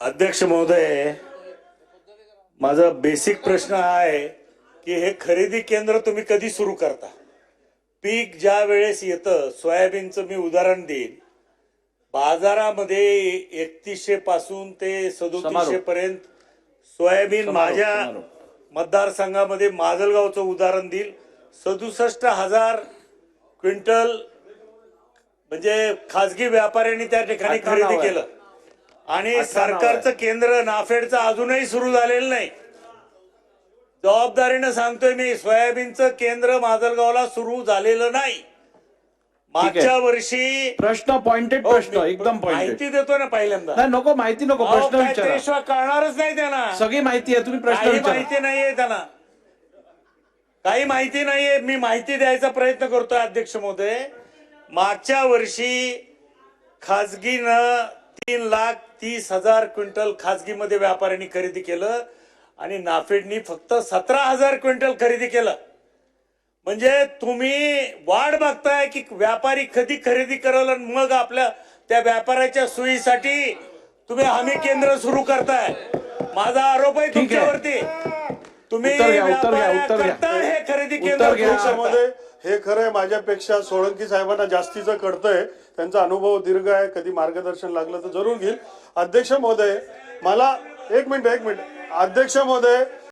अध्यक्ष महोदय, माझा बेसिक प्रश्न हा आहे की हे खरेदी केंद्र तुम्ही कधी सुरू करता? पीक ज्या वेळेस येतं, सोयाबीनचं मी उदाहरण देईन, बाजारामध्ये 3100 पासून ते 3700 पर्यंत सोयाबीन माझ्या मतदारसंघामध्ये माजलगावचं उदाहरण देईल, 67,000 क्विंटल म्हणजे खासगी व्यापाऱ्यांनी त्या ठिकाणी खरेदी केलं. आणि सरकारचं केंद्र नाफेडचं अजूनही सुरू झालेलं नाही. जबाबदारीनं सांगतोय मी, सोयाबीनचं केंद्र माजलगावला सुरू झालेलं नाही. मागच्या वर्षी प्रश्न पॉइंटेड प्रश्न एकदम माहिती देतो ना पहिल्यांदा. नाही नको माहिती नको प्रश्न विचारा. त्याशिवाय कळणारच नाही त्यांना. सगळी माहिती आहे, तुम्ही प्रश्न काही विचारा. माहिती नाहीये त्यांना, काही माहिती नाहीये. मी माहिती द्यायचा प्रयत्न करतोय अध्यक्ष महोदय. मागच्या वर्षी खाजगीनं 3,30,000 क्विंटल खाजगीमध्ये व्यापाऱ्यांनी खरेदी केलं आणि नाफेडनी फक्त 17,000 क्विंटल खरेदी केलं. म्हणजे तुम्ही वाढ बघताय की व्यापारी कधी खरेदी करल आणि मग आपल्या त्या व्यापाऱ्याच्या सोयीसाठी तुम्ही हमी केंद्र सुरू करताय. माझा आरोप आहे तुमच्यावरती. तुम्ही करता हे खरेदी केंद्र. हे खरंय, माझ्यापेक्षा सोळंकी साहेबांना जास्तीचं कळतंय. त्यांचा अनुभव दीर्घ आहे, कधी मार्गदर्शन लागलं तर जरूर घेईल. अध्यक्ष महोदय, मला एक मिनिट अध्यक्ष महोदय,